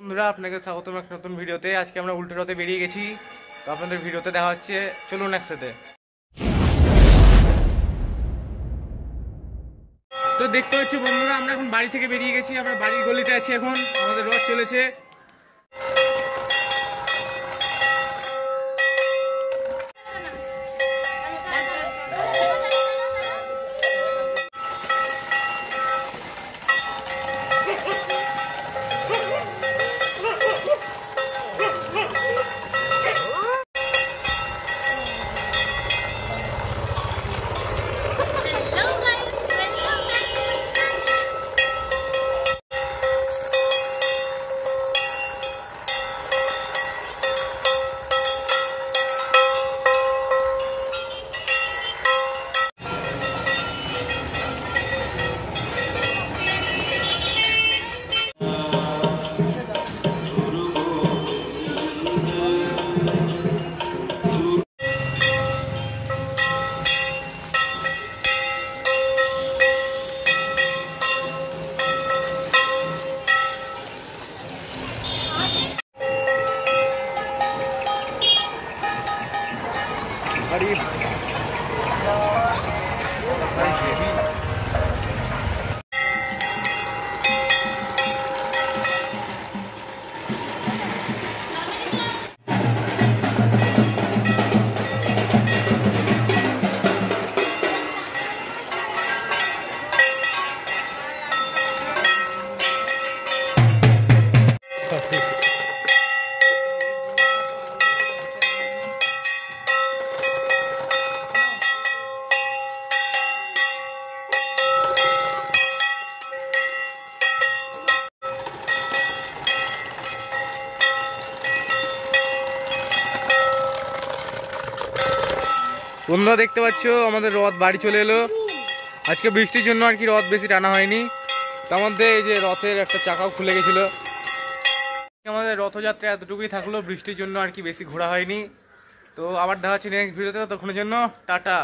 বন্ধুরা আপনাকে স্বাগতম একটা নতুন ভিডিওতে। আজকে আমরা উল্টো রথে বেরিয়ে গেছি, তো আপনাদের ভিডিওতে দেখা হচ্ছে, চলুন একসাথে। তো দেখতে পাচ্ছি বন্ধুরা, আমরা এখন বাড়ি থেকে বেরিয়ে গেছি, আমরা বাড়ির গলিতে আছি এখন, আমাদের রথ চলেছে। বন্ধুরা দেখতে পাচ্ছ আমাদের রথ বাড়ি চলে এলো। আজকে বৃষ্টির জন্য আর কি রথ বেশি টানা হয়নি, তার মধ্যে এই যে রথের একটা চাকাও খুলে গেছিল। আমাদের রথযাত্রা এতটুকুই থাকলো, বৃষ্টির জন্য আর কি বেশি ঘোরা হয়নি। তো আবার দেখা হচ্ছে নেক্সট ভিডিওতে, ততক্ষণের জন্য টাটা।